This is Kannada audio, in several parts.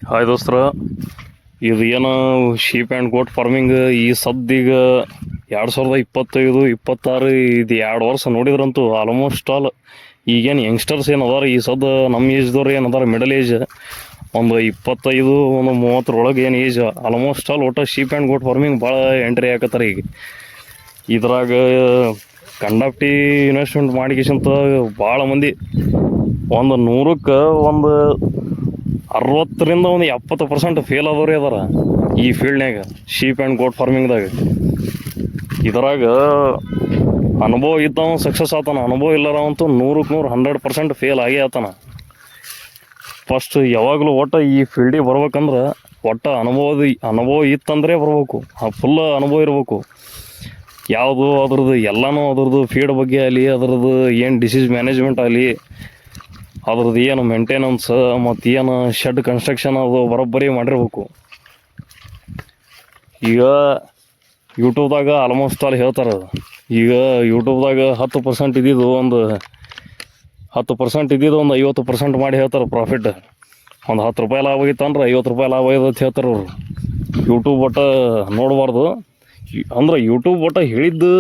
ಹಾಯ್ ದೋಸ್ತರ, ಇದು ಏನು ಶೀಪ್ ಆ್ಯಂಡ್ ಗೋಟ್ ಫಾರ್ಮಿಂಗ್ ಈ ಸದ್ದೀಗ 2025-26 ಇದು 2 ವರ್ಷ ನೋಡಿದ್ರಂತೂ ಆಲ್ಮೋಸ್ಟ್ ಆಲ್ ಈಗೇನು ಯಂಗ್ಸ್ಟರ್ಸ್ ಏನು ಅದಾರ ಈ ಸದ್ದು ನಮ್ಮ ಏಜ್ದವ್ರು ಏನು ಅದಾರ ಮಿಡಲ್ ಏಜ್ ಒಂದು 25 ಒಂದು 30 ಏನು ಏಜ್ ಆಲ್ಮೋಸ್ಟ್ ಆಲ್ ಒಟ್ಟು ಶೀಪ್ ಆ್ಯಂಡ್ ಗೋಟ್ ಫಾರ್ಮಿಂಗ್ ಭಾಳ ಎಂಟ್ರಿ ಹಾಕತ್ತಾರ. ಈಗ ಇದ್ರಾಗ ಕಂಡಕ್ಟಿ ಇನ್ವೆಸ್ಟ್ಮೆಂಟ್ ಮಾಡಿಕೆಸಂತ ಭಾಳ ಮಂದಿ ಒಂದು 100ಕ್ಕೆ ಒಂದು 60ರಿಂದ ಒಂದು 70% ಫೇಲ್ ಆದವ್ರಿ ಅದಾರ ಈ ಫೀಲ್ಡ್ನ್ಯಾಗ ಶೀಪ್ ಆ್ಯಂಡ್ ಗೋಟ್ ಫಾರ್ಮಿಂಗ್ದಾಗ. ಇದ್ರಾಗ ಅನುಭವ ಇದ್ದವ ಸಕ್ಸಸ್ ಆತಾನ, ಅನುಭವ ಇಲ್ಲರವಂತೂ 100ಕ್ಕೆ 100% ಫೇಲ್ ಆಗೇ ಆತಾನ. ಫಸ್ಟ್ ಯಾವಾಗಲೂ ಒಟ್ಟು ಈ ಫೀಲ್ಡಿಗೆ ಬರ್ಬೇಕಂದ್ರೆ ಒಟ್ಟು ಅನುಭವ ಇತ್ತಂದರೆ ಬರ್ಬೇಕು, ಫುಲ್ ಅನುಭವ ಇರಬೇಕು. ಯಾವುದು ಅದ್ರದ್ದು ಎಲ್ಲನೂ ಅದ್ರದ್ದು ಫೀಡ್ ಬಗ್ಗೆ ಆಗಲಿ, ಅದ್ರದ್ದು ಏನು ಡಿಸೀಸ್ ಮ್ಯಾನೇಜ್ಮೆಂಟ್ ಆಗಲಿ, ಅದ್ರದ್ದು ಏನು ಮೇಂಟೆನೆನ್ಸ್ ಮತ್ತು ಏನು ಶೆಡ್ ಕನ್ಸ್ಟ್ರಕ್ಷನ್ ಅದು ಬರೋಬ್ಬರಿ ಮಾಡಿರ್ಬೇಕು. ಈಗ ಯೂಟ್ಯೂಬ್ದಾಗ ಆಲ್ಮೋಸ್ಟ್ ಆಲ್ ಹೇಳ್ತಾರೆ, ಈಗ ಯೂಟ್ಯೂಬ್ದಾಗ 10% ಇದ್ದಿದ್ದು ಒಂದು 50% ಮಾಡಿ ಹೇಳ್ತಾರೆ ಪ್ರಾಫಿಟ್. ಒಂದು 10 ರೂಪಾಯಿ ಲಾಭ ಆಗಿತ್ತು ಅಂದ್ರೆ 50 ರೂಪಾಯಿ ಲಾಭ ಆಗಿದೆ ಅಂತ ಹೇಳ್ತಾರೆ ಅವರು. ಯೂಟ್ಯೂಬ್ ಒಟ್ಟು ನೋಡಬಾರ್ದು ಅಂದ್ರೆ ಯೂಟ್ಯೂಬ್ ಒಟ್ಟು ಹೇಳಿದ್ದು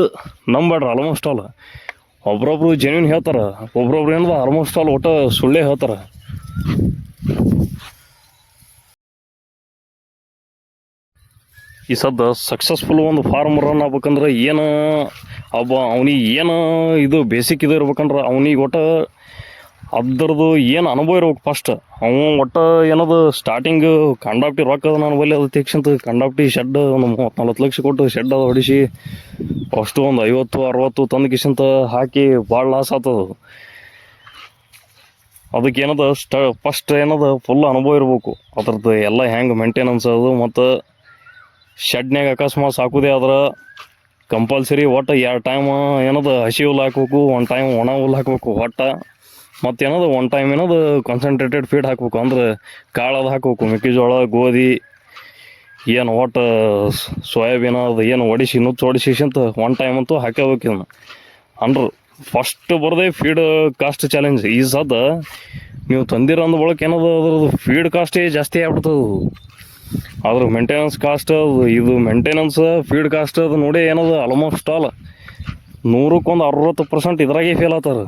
ನಂಬೇಡ್ರಿ. ಆಲ್ಮೋಸ್ಟ್ ಆಲ್ ಒಬ್ರೊಬ್ರು ಜೆನ್ಯೂನ್ ಹೇಳ್ತಾರೆ, ಒಬ್ರೊಬ್ರು ಏನದ ಆಲ್ಮೋಸ್ಟ್ ಆಲ್ ಒಟ್ಟು ಸುಳ್ಳೇ ಹೇಳ್ತಾರೆ. ಈ ಸದ್ದ ಸಕ್ಸಸ್ಫುಲ್ ಒಂದು ಫಾರ್ಮ್ ರನ್ ಆಗ್ಬೇಕಂದ್ರೆ ಏನು ಅವನಿಗೆ ಏನು ಇದು ಬೇಸಿಕ್ ಇದು ಇರ್ಬೇಕಂದ್ರೆ ಅವನಿಗೆ ಒಟ್ಟು ಅದ್ರದ್ದು ಏನು ಅನುಭವ ಇರ್ಬೇಕು. ಫಸ್ಟ್ ಒಟ್ಟು ಏನದು ಸ್ಟಾರ್ಟಿಂಗ್ ಕಂಡಾಪ್ಟಿ ರೊಕ್ಕ ನಾನು ಬಲ್ಲಿ ಅದು ತೆಗ್ಸಂತ ಕಂಡಾಪ್ಟಿ ಶೆಡ್ ಒಂದು 30-40 ಲಕ್ಷ ಕೊಟ್ಟು ಶೆಡ್ ಅದು ಹೊಡಿಸಿ ಅಷ್ಟು ಒಂದು 50-60 ತಂದು ಕಿಸಂತ ಹಾಕಿ ಭಾಳ ಲಾಸ್ ಆಗ್ತದೆ. ಅದಕ್ಕೆ ಏನದ ಫಸ್ಟ್ ಏನದ ಫುಲ್ ಅನುಭವ ಇರ್ಬೇಕು ಅದ್ರದ್ದು ಎಲ್ಲ ಹೆಂಗೆ ಮೇಂಟೆನೆನ್ಸ್ ಅದು. ಮತ್ತು ಶೆಡ್ನ್ಯಾಗ ಅಕಸ್ಮಾತ್ ಸಾಕೋದೇ ಆದ್ರೆ ಕಂಪಲ್ಸರಿ ಒಟ್ಟು 2 ಟೈಮ್ ಏನದು ಹಸಿ ಹುಲ್ಲು ಹಾಕ್ಬೇಕು, 1 ಟೈಮ್ ಒಣ ಹುಲ್ಲು ಹಾಕ್ಬೇಕು ಒಟ್ಟು. ಮತ್ತು ಏನದು 1 ಟೈಮ್ ಏನದು ಕಾನ್ಸಂಟ್ರೇಟೆಡ್ ಫೀಡ್ ಹಾಕ್ಬೇಕು, ಅಂದ್ರೆ ಕಾಳದು ಹಾಕ್ಬೇಕು, ಮೆಕ್ಕೆಜೋಳ ಗೋಧಿ ಏನು ಒಟ್ಟು ಸೋಯಾಬೀನ್ ಅದು ಏನು ನುಚ್ಚು ಅಂತ 1 ಟೈಮ್ ಅಂತೂ ಹಾಕಬೇಕು. ಇದನ್ನು ಅಂದ್ರೆ ಫಸ್ಟ್ ಬರೋದೇ ಫೀಡ್ ಕಾಸ್ಟ್ ಚಾಲೆಂಜ್. ಈ ಸದ್ದ ನೀವು ತಂದಿರೋ ಅಂದ ಬಳಕೆ ಏನದು ಅದ್ರದ್ದು ಫೀಡ್ ಕಾಸ್ಟೇ ಜಾಸ್ತಿ ಆಗ್ಬಿಡ್ತದೆ. ಅದ್ರ ಮೇಂಟೆನೆನ್ಸ್ ಕಾಸ್ಟ್ ಅದು ಇದು ಮೇಂಟೆನೆನ್ಸ್ ಫೀಡ್ ಕಾಸ್ಟ್ ಅದು ನೋಡಿ ಏನದು ಆಲ್ಮೋಸ್ಟ್ ಆಲ್ 100ಕ್ಕೆ 60% ಇದ್ರಾಗೆ ಫೇಲ್ ಆಗ್ತಾರೆ.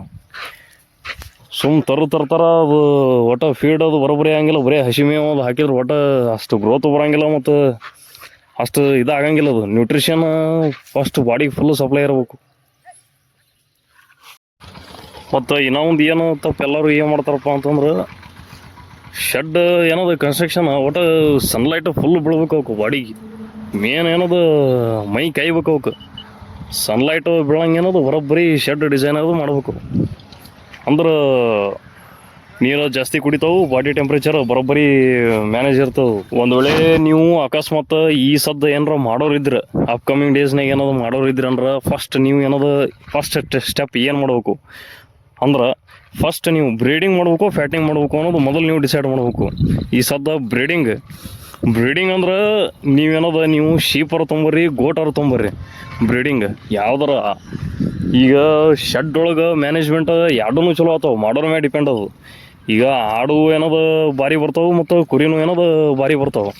ತರ್ತಾರ ಅದು ಒಟ್ಟು ಫೀಡ್ ಅದು ಬರೋಬ್ಬರಿ ಆಗಂಗಿಲ್ಲ, ಬರೀ ಹಸಿ ಮೇವು ಅದು ಹಾಕಿದ್ರೆ ಒಟ್ಟು ಅಷ್ಟು ಗ್ರೋತ್ ಬರೋಂಗಿಲ್ಲ ಮತ್ತು ಅಷ್ಟು ಇದಾಗಂಗಿಲ್ಲ. ಅದು ನ್ಯೂಟ್ರಿಷನ್ ಫಸ್ಟ್ ಬಾಡಿಗೆ ಫುಲ್ಲು ಸಪ್ಲೈ ಇರಬೇಕು. ಮತ್ತು ಇನ್ನೂ ಒಂದು ಏನು ತಪ್ಪು ಎಲ್ಲರೂ ಏನು ಮಾಡ್ತಾರಪ್ಪ ಅಂತಂದ್ರೆ ಶೆಡ್ ಏನದು ಕನ್ಸ್ಟ್ರಕ್ಷನ್ ಒಟ್ಟು ಸನ್ಲೈಟ್ ಫುಲ್ ಬೀಳ್ಬೇಕು ಅವಕ್ಕೆ ಬಾಡಿಗೆ. ಮೇನ್ ಏನದು ಮೈ ಕಾಯ್ಬೇಕು ಅವಕ್ಕೆ ಸನ್ಲೈಟು ಬೀಳಂಗೆ ಏನದು ಬರೋಬ್ಬರಿ ಶೆಡ್ ಡಿಸೈನ್ ಅದು ಮಾಡ್ಬೇಕು. ಅಂದ್ರೆ ನೀರು ಜಾಸ್ತಿ ಕುಡಿತಾವೆ, ಬಾಡಿ ಟೆಂಪ್ರೇಚರ್ ಬರೋಬ್ಬರಿ ಮ್ಯಾನೇಜ್ ಇರ್ತವೆ. ಒಂದು ವೇಳೆ ನೀವು ಅಕಸ್ಮಾತ್ ಈ ಸದ್ದು ಏನಾರ ಮಾಡೋರಿದ್ರೆ ಅಪ್ಕಮಿಂಗ್ ಡೇಸ್ನಾಗ ಏನಾದ್ರು ಮಾಡೋರಿದ್ರೆ ಅಂದ್ರೆ ಫಸ್ಟ್ ನೀವು ಏನದು ಫಸ್ಟ್ ಸ್ಟೆಪ್ ಏನು ಮಾಡ್ಬೇಕು ಅಂದ್ರೆ ಫಸ್ಟ್ ನೀವು ಬ್ರೀಡಿಂಗ್ ಮಾಡ್ಬೇಕು, ಫ್ಯಾಟಿಂಗ್ ಮಾಡ್ಬೇಕು ಅನ್ನೋದು ಮೊದಲು ನೀವು ಡಿಸೈಡ್ ಮಾಡ್ಬೇಕು. ಈ ಸದ್ದ ಬ್ರೀಡಿಂಗ್ ಅಂದ್ರೆ ನೀವೇನದ ನೀವು ಶೀಪರ್ ತೊಂಬರ್ರಿ, ಗೋಟರ್ ತೊಂಬರ್ರಿ. ಬ್ರೀಡಿಂಗ್ ಯಾವ್ದಾರ ಈಗ ಶೆಡ್ ಒಳಗೆ ಮ್ಯಾನೇಜ್ಮೆಂಟ್ ಎರಡೂ ಚಲೋ ಆತಾವೆ, ಮಾಡೋರ ಮೇಲೆ ಡಿಪೆಂಡ್ ಅದು. ಈಗ ಆಡು ಏನದು ಭಾರಿ ಬರ್ತಾವೆ ಮತ್ತು ಕುರಿನೂ ಏನದು ಭಾರಿ ಬರ್ತಾವೆ.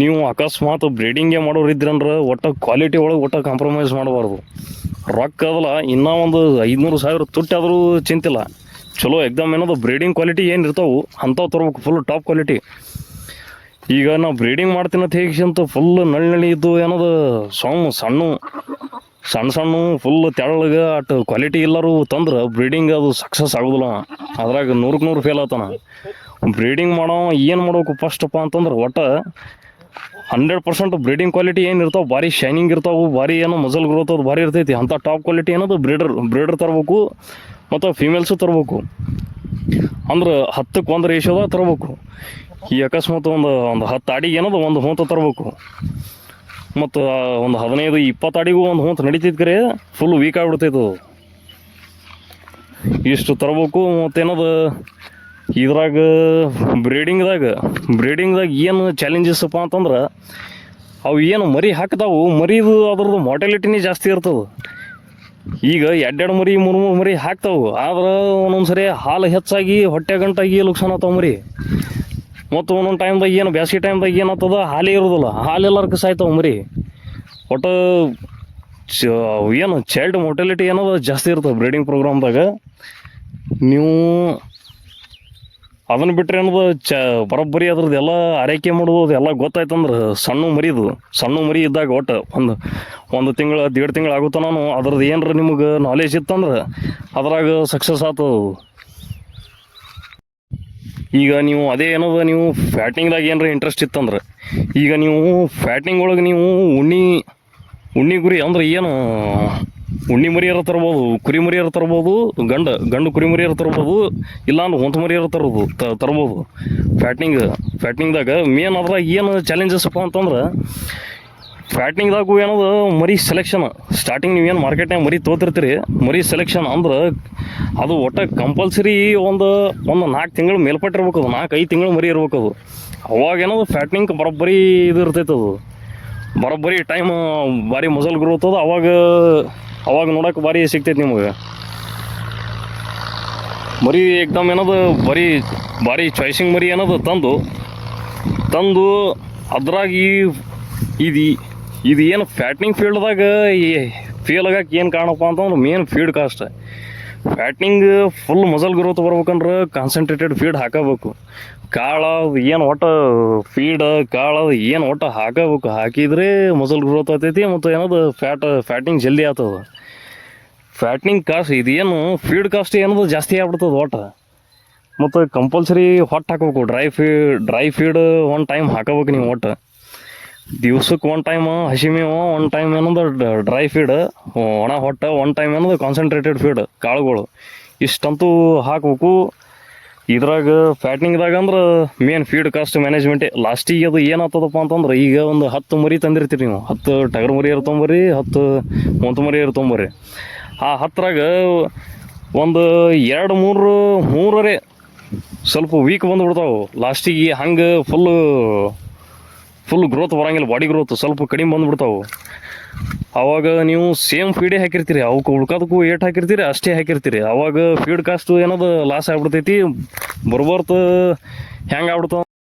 ನೀವು ಅಕಸ್ಮಾತ್ ಬ್ರೀಡಿಂಗೇ ಮಾಡೋರಿದ್ರಂದ್ರೆ ಒಟ್ಟು ಕ್ವಾಲಿಟಿ ಒಳಗೆ ಒಟ್ಟು ಕಾಂಪ್ರಮೈಸ್ ಮಾಡಬಾರ್ದು. ರೊಕ್ಕ ಅದಲ್ಲ ಇನ್ನೂ ಒಂದು 500,000 ತುಟ್ಟಾದರೂ ಚಿಂತಿಲ್ಲ, ಚಲೋ ಎಕ್ದಮ್ ಏನದು ಬ್ರೀಡಿಂಗ್ ಕ್ವಾಲಿಟಿ ಏನು ಇರ್ತಾವೆ ಅಂಥವು ತರ್ಬೇಕು, ಫುಲ್ ಟಾಪ್ ಕ್ವಾಲಿಟಿ. ಈಗ ನಾವು ಬ್ರೀಡಿಂಗ್ ಮಾಡ್ತೀನಿ ಅಂತ ಹೇಗಿಸಂತ ಫುಲ್ ನಳ್ಳಿ ಇದ್ದು ಏನದು ಸಣ್ಣ ಫುಲ್ ತೆಳ್ಳಗೆ ಅಟ್ ಕ್ವಾಲಿಟಿ ಎಲ್ಲರೂ ತಂದ್ರೆ ಬ್ರೀಡಿಂಗ್ ಅದು ಸಕ್ಸಸ್ ಆಗೋದಿಲ್ಲ. ಅದ್ರಾಗ 100ಕ್ಕೆ 100 ಫೇಲ್ ಆತಾನ. ಬ್ರೀಡಿಂಗ್ ಮಾಡೋ ಏನು ಮಾಡ್ಬೇಕು ಫಸ್ಟಪ್ಪ ಅಂತಂದ್ರೆ ಒಟ್ಟು 100% ಬ್ರೀಡಿಂಗ್ ಕ್ವಾಲಿಟಿ ಏನು ಇರ್ತಾವೆ ಭಾರಿ ಶೈನಿಂಗ್ ಇರ್ತಾವೆ, ಭಾರಿ ಏನೋ ಮಸಲ್ ಗ್ರೋತ್ ಅದು ಭಾರಿ ಇರ್ತೈತಿ. ಅಂಥ ಟಾಪ್ ಕ್ವಾಲಿಟಿ ಏನದು ಬ್ರೀಡರ್ ತರಬೇಕು ಮತ್ತು ಫೀಮೇಲ್ಸು ತರಬೇಕು. ಅಂದ್ರೆ 10ಕ್ಕೆ 1 ರೇಷಿಯೋದಾಗ ತರಬೇಕು. ಈ ಅಕಸ್ಮಾತ್ ಒಂದು 10 ಅಡಿಗೆ ಏನದು ಒಂದು ಹೂಂತ ತರಬೇಕು, ಮತ್ತು ಒಂದು 15-20 ಅಡಿಗೂ ಒಂದು ಹೂಂತ ನಡೀತಿದ್ ಕರೆ ಫುಲ್ ವೀಕ್ ಆಗಿಬಿಡ್ತೈತೆ ಅದು. ಇಷ್ಟು ತರಬೇಕು. ಮತ್ತೇನದು ಇದ್ರಾಗ ಬ್ರೀಡಿಂಗ್ದಾಗ ಏನು ಚಾಲೆಂಜಸ್ಸಪ್ಪ ಅಂತಂದ್ರೆ ಅವು ಏನು ಮರಿ ಹಾಕ್ತಾವು, ಮರಿದು ಅದ್ರದ್ದು ಮಾರ್ಟಾಲಿಟಿನೇ ಜಾಸ್ತಿ ಇರ್ತದೆ. ಈಗ 2 ಮರಿ 3 ಮರಿ ಹಾಕ್ತಾವೆ, ಆದ್ರೆ ಒಂದೊಂದು ಸರಿ ಹಾಲು ಹೆಚ್ಚಾಗಿ ಹೊಟ್ಟೆ ಗಂಟಾಗಿ ಲುಕ್ಸಾನ್ ಆಗ್ತಾವೆ ಮರಿ. ಮತ್ತು ಒಂದೊಂದು ಟೈಮ್ದಾಗ ಏನು ಬೇಸಿಗೆ ಟೈಮ್ದಾಗ ಏನಾಗ್ತದ ಹಾಲೇ ಇರೋದಿಲ್ಲ, ಹಾಲು ಎಲ್ಲರ್ಗೆ ಸಾಯ್ತಾವೆ ಮರಿ. ಒಟ್ಟು ಏನು ಚೈಲ್ಡ್ ಮೊರ್ಟಾಲಿಟಿ ಏನೋ ಜಾಸ್ತಿ ಇರ್ತದೆ ಬ್ರೀಡಿಂಗ್ ಪ್ರೋಗ್ರಾಮ್ದಾಗ. ನೀವು ಅದನ್ನು ಬಿಟ್ಟರೆ ಅನ್ನೋದು ಬರೋಬ್ಬರಿ ಅದ್ರದ್ದು ಎಲ್ಲ ಆರೈಕೆ ಮಾಡೋದು ಎಲ್ಲ ಗೊತ್ತಾಯ್ತಂದ್ರೆ ಸಣ್ಣ ಮರಿ ಇದ್ದಾಗ ಒಟ್ಟು ಒಂದು ತಿಂಗಳು 1.5 ತಿಂಗಳು ಆಗುತ್ತೋ ನಾನು ಅದ್ರದ್ದು ಏನಾರ ನಿಮಗೆ ನಾಲೆಜ್ ಇತ್ತಂದ್ರೆ ಅದ್ರಾಗ ಸಕ್ಸಸ್ ಆಗ್ತದೆ. ಈಗ ನೀವು ಅದೇ ಏನದ ನೀವು ಫ್ಯಾಟಿಂಗ್ದಾಗ ಏನಾರ ಇಂಟ್ರೆಸ್ಟ್ ಇತ್ತಂದ್ರೆ, ಈಗ ನೀವು ಫ್ಯಾಟಿಂಗ್ ಒಳಗೆ ನೀವು ಉಣ್ಣಿ ಗುರಿ ಅಂದ್ರೆ ಏನು ಉಣ್ಣಿ ಮರಿಯರ ತರ್ಬೋದು, ಕುರಿ ಮರಿಯರ ತರ್ಬೋದು, ಗಂಡು ಕುರಿ ಮರಿಯರ ತರ್ಬೋದು, ಇಲ್ಲ ಅಂದ್ರೆ ಹೊಂತ ಮರಿಯರ ತರ್ಬೋದು. ಫ್ಯಾಟಿಂಗ್ದಾಗ ಮೇನ್ ಅದ್ರಾಗ ಏನು ಚಾಲೆಂಜಸ್ಸಪ್ಪ ಅಂತಂದ್ರೆ, ಫ್ಯಾಟಿಂಗ್ದಾಗೂ ಏನದು ಮರಿ ಸೆಲೆಕ್ಷನ್. ಸ್ಟಾರ್ಟಿಂಗ್ ನೀವೇನು ಮಾರ್ಕೆಟ್ನಾಗ ಮರಿ ತೊಗೊತಿರ್ತೀರಿ, ಮರಿ ಸೆಲೆಕ್ಷನ್ ಅಂದ್ರೆ ಅದು ಒಟ್ಟು ಕಂಪಲ್ಸರಿ ಒಂದು 4 ತಿಂಗಳು ಮೇಲ್ಪಟ್ಟಿರ್ಬೇಕು, ಅದು 4-5 ತಿಂಗಳು ಮರಿ ಇರ್ಬೇಕು. ಅದು ಅವಾಗ ಏನದು ಫ್ಯಾಟಿಂಗ್ ಬರೋಬ್ಬರಿ ಇದು ಇರ್ತೈತೆ, ಅದು ಬರೋಬ್ಬರಿ ಟೈಮ್ ಭಾರಿ ಮಜಲ್ ಗ್ರೋತ್ ಅದು. ಅವಾಗ ನೋಡೋಕೆ ಭಾರಿ ಸಿಗ್ತೈತೆ ನಿಮಗೆ ಮರಿ. ಎಕ್ದಮ್ ಏನದು ಭಾರಿ ಚಾಯ್ಸಿಂಗ್ ಮರಿ ಏನದು ತಂದು ಅದ್ರಾಗ ಇದು ಏನು ಫ್ಯಾಟ್ನಿಂಗ್ ಫೀಲ್ಡ್ದಾಗ ಫೇಲ್ ಆಗಕ್ಕೆ ಏನು ಕಾರಣಪ್ಪ ಅಂತಂದ್ರೆ main feed cost. Fattening full muscle growth ಬರ್ಬೇಕಂದ್ರೆ ಕಾನ್ಸಂಟ್ರೇಟೆಡ್ ಫೀಡ್ ಹಾಕಬೇಕು. ಕಾಳು ಏನು ಒಟ್ಟು ಹಾಕಬೇಕು. ಹಾಕಿದರೆ ಮಜಲ್ ಗ್ರೋತ್ ಆಗ್ತೈತಿ ಮತ್ತು ಏನದು ಫ್ಯಾಟಿಂಗ್ ಜಲ್ದಿ ಆಗ್ತದೆ. ಫ್ಯಾಟ್ನಿಂಗ್ ಕಾಸ್ಟ್ ಇದೇನು ಫೀಡ್ ಕಾಸ್ಟ್ ಏನದು ಜಾಸ್ತಿ ಆಗ್ಬಿಡ್ತದೆ ಒಟ್ಟು. ಮತ್ತು ಕಂಪಲ್ಸರಿ ಹೊಟ್ಟು ಹಾಕಬೇಕು. ಡ್ರೈ ಫೀಡ್ ಒನ್ ಟೈಮ್ ಹಾಕಬೇಕು ನೀವು. ಒಟ್ಟು ದಿವ್ಸಕ್ಕೆ 1 ಟೈಮ್ ಹಸಿ ಮೇವು, 1 ಟೈಮ್ ಏನಂದ್ರೆ ಡ್ರೈ ಫೀಡ್ ಒಣ ಹೊಟ್ಟೆ, 1 ಟೈಮ್ ಏನಂದ್ರೆ ಕಾನ್ಸಂಟ್ರೇಟೆಡ್ ಫೀಡ್ ಕಾಳುಗಳು, ಇಷ್ಟಂತೂ ಹಾಕಬೇಕು. ಇದ್ರಾಗ ಫ್ಯಾಟ್ನಿಂಗ್ದಾಗ ಅಂದ್ರೆ ಮೇನ್ ಫೀಡ್ ಕಾಸ್ಟ್ ಮ್ಯಾನೇಜ್ಮೆಂಟೇ. ಲಾಸ್ಟಿಗೆ ಅದು ಏನಾಗ್ತದಪ್ಪ ಅಂತಂದ್ರೆ, ಈಗ ಒಂದು 10 ಮರಿ ತಂದಿರ್ತೀರಿ ನೀವು, 10 ಟಗರು ಮರಿ ಇರ್ತೊಂಬರಿ, 10 ಹೊಂತ ಮರಿ ಇರ್ತೊಂಬರಿ. ಆ 10ರಾಗ ಒಂದು 2-3 ಸ್ವಲ್ಪ ವೀಕ್ ಬಂದುಬಿಡ್ತಾವೆ. ಲಾಸ್ಟಿಗೆ ಹಂಗೆ ಫುಲ್ ಗ್ರೋತ್ ಬರೋಂಗಿಲ್ಲ, ಬಾಡಿ ಗ್ರೋತ್ ಸ್ವಲ್ಪ ಕಡಿಮೆ ಬಂದುಬಿಡ್ತಾವೆ. ಆವಾಗ ನೀವು ಸೇಮ್ ಫೀಡೇ ಹಾಕಿರ್ತೀರಿ, ಅವಕ್ಕೆ ಉಳ್ಕೋದಕ್ಕೂ ಹಾಕಿರ್ತೀರಿ ಅಷ್ಟೇ ಹಾಕಿರ್ತೀರಿ. ಆವಾಗ ಫೀಡ್ ಕಾಸ್ಟು ಏನದು ಲಾಸ್ ಆಗ್ಬಿಡ್ತೈತಿ. ಬರ್ಬರ್ತು ಹೆಂಗೆ ಆಗ್ಬಿಡ್ತಾವ